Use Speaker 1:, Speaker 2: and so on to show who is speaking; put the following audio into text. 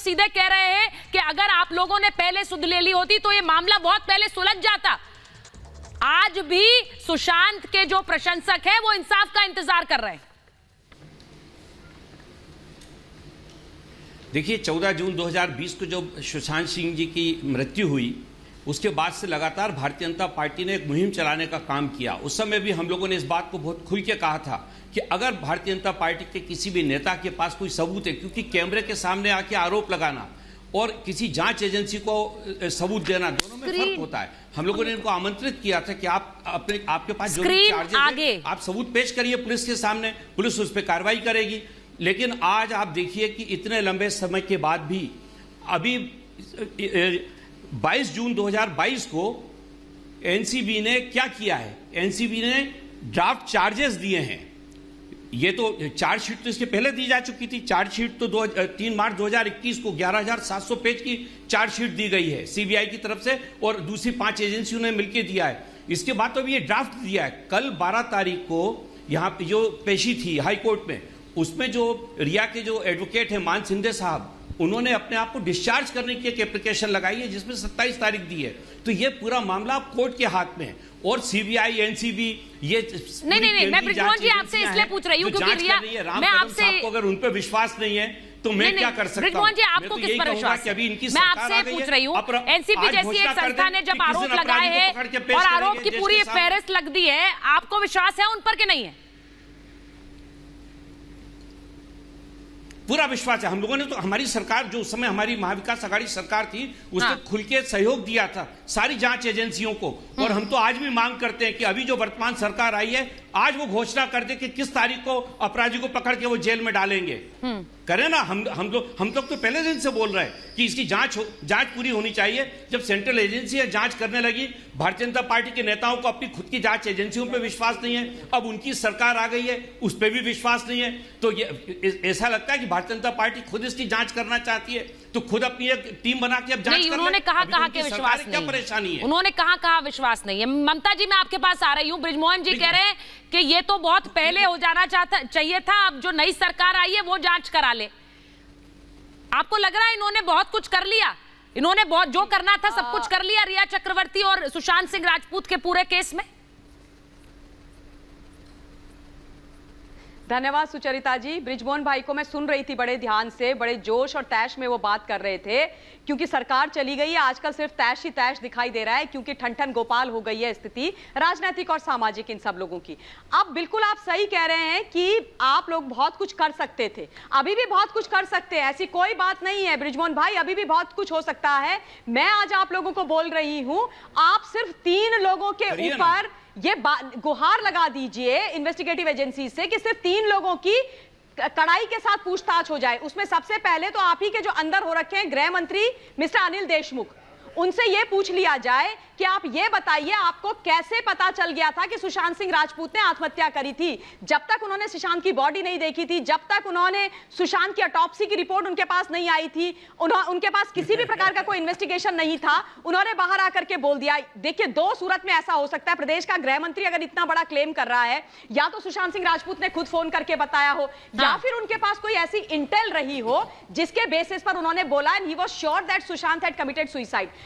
Speaker 1: सीधे कह रहे हैं कि अगर आप लोगों ने पहले सुध ले ली होती तो ये मामला बहुत पहले सुलझ जाता। आज भी सुशांत के जो प्रशंसक हैं वो इंसाफ का इंतजार कर रहे हैं।
Speaker 2: देखिए 14 जून 2020 को जो सुशांत सिंह जी की मृत्यु हुई, उसके बाद से लगातार भारतीय जनता पार्टी ने एक मुहिम चलाने का काम किया। उस समय भी हम लोगों ने इस बात को बहुत खुल के कहा था कि अगर भारतीय जनता पार्टी के किसी भी नेता के पास कोई सबूत है, क्योंकि कैमरे के सामने आके आरोप लगाना और किसी जांच एजेंसी को सबूत देना, दोनों में फर्क होता है। हम लोगों ने इनको आमंत्रित किया था कि आप आपके पास जो भी चार्जेस हैं आप सबूत पेश करिए पुलिस के सामने, पुलिस उस पर कार्रवाई करेगी। लेकिन आज आप देखिए कि इतने लंबे समय के बाद भी अभी 22 जून 2022 को एनसीबी ने क्या किया है, एनसीबी ने ड्राफ्ट चार्जेस दिए हैं। ये तो चार्जशीट तो इसके पहले दी जा चुकी थी। चार्जशीट तो 3 मार्च 2021 को 11,700 पेज की चार्जशीट दी गई है सीबीआई की तरफ से और दूसरी 5 एजेंसियों ने मिलकर दिया है। इसके बाद तो अभी ये ड्राफ्ट दिया है। कल 12 तारीख को यहाँ पे जो पेशी थी हाई कोर्ट में, उसमें जो रिया के जो एडवोकेट हैं मान सिंधे साहब, उन्होंने अपने आप को डिस्चार्ज करने की एक एप्लीकेशन लगाई है जिसमें 27 तारीख दी है। तो ये पूरा मामला कोर्ट के हाथ में है और सीबीआई एनसीबी ये
Speaker 1: नहीं मैं ब्रिजमोहन जी आपसे इसलिए पूछ रही हूं क्योंकि रिया मैं आपसे
Speaker 2: अगर उन पर विश्वास नहीं है तो मैं क्या कर सकता हूं?
Speaker 1: ब्रिजमोहन जी आपको किस पर विश्वास है? मैं आपसे पूछ रही हूं, एनसीबी जैसी एक संस्था ने जब आरोप लगाए हैं और आरोप की पूरी फेहरिस्त लग दी है, आपको विश्वास है उन पर कि नहीं है?
Speaker 2: पूरा विश्वास है। हम लोगों ने तो, हमारी सरकार जो उस समय हमारी महाविकास आघाड़ी सरकार थी उसने खुल के सहयोग दिया था सारी जांच एजेंसियों को। और हम तो आज भी मांग करते हैं कि अभी जो वर्तमान सरकार आई है आज वो घोषणा कर दे कि किस तारीख को अपराधी को पकड़ के वो जेल में डालेंगे। करें ना। हम लोग तो पहले दिन से बोल रहे हैं कि इसकी जांच पूरी होनी चाहिए। जब सेंट्रल एजेंसी है जांच करने लगी, भारतीय जनता पार्टी के नेताओं को अपनी खुद की जांच एजेंसियों पे विश्वास नहीं है, अब उनकी सरकार आ गई है उस पर भी विश्वास नहीं है। तो ये ऐसा लगता है कि भारतीय जनता पार्टी खुद इसकी जांच करना चाहती है तो खुद अपनी एक टीम बना के अब जांच कर ले।
Speaker 1: उन्होंने कहा के विश्वास नहीं,
Speaker 2: क्या परेशानी है?
Speaker 1: उन्होंने कहा विश्वास नहीं है। ममता जी मैं आपके पास आ रही हूँ। ब्रिजमोहन जी कह रहे हैं कि ये तो बहुत पहले हो जाना चाहिए था, अब जो नई सरकार आई है वो जांच करा ले। आपको लग रहा है इन्होंने बहुत कुछ कर लिया? इन्होंने बहुत जो करना था सब कुछ कर लिया रिया चक्रवर्ती और सुशांत सिंह राजपूत के पूरे केस में?
Speaker 3: धन्यवाद सुचरिता जी। ब्रिजमोहन भाई को मैं सुन रही थी बड़े ध्यान से, बड़े जोश और तैश में वो बात कर रहे थे क्योंकि सरकार चली गई है। आजकल सिर्फ तैश ही तैश दिखाई दे रहा है क्योंकि ठन गोपाल हो गई है स्थिति राजनीतिक और सामाजिक इन सब लोगों की। अब बिल्कुल आप सही कह रहे हैं कि आप लोग बहुत कुछ कर सकते थे, अभी भी बहुत कुछ कर सकते हैं, ऐसी कोई बात नहीं है ब्रिजमोहन भाई, अभी भी बहुत कुछ हो सकता है। मैं आज आप लोगों को बोल रही हूं, आप सिर्फ 3 लोगों के ऊपर ये गुहार लगा दीजिए इन्वेस्टिगेटिव एजेंसी से कि सिर्फ 3 लोगों की कड़ाई के साथ पूछताछ हो जाए। उसमें सबसे पहले तो आप ही के जो अंदर हो रखे हैं गृह मंत्री मिस्टर अनिल देशमुख, उनसे यह पूछ लिया जाए कि आप ये बताइए आपको कैसे पता चल गया था कि सुशांत सिंह राजपूत ने आत्महत्या करी थी? जब तक उन्होंने सुशांत की बॉडी नहीं देखी थी, जब तक उन्होंने सुशांत की ऑटोप्सी की रिपोर्ट उनके पास नहीं आई थी, उनके पास किसी भी प्रकार का कोई इन्वेस्टिगेशन नहीं था, उन्होंने बाहर आकर के बोल दिया। देखिए 2 सूरत में ऐसा हो सकता है, प्रदेश का गृह मंत्री अगर इतना बड़ा क्लेम कर रहा है, या तो सुशांत सिंह राजपूत ने खुद फोन करके बताया हो या फिर उनके पास कोई ऐसी इंटेल रही हो जिसके बेसिस पर उन्होंने बोला and he was sure that Sushant had committed suicide.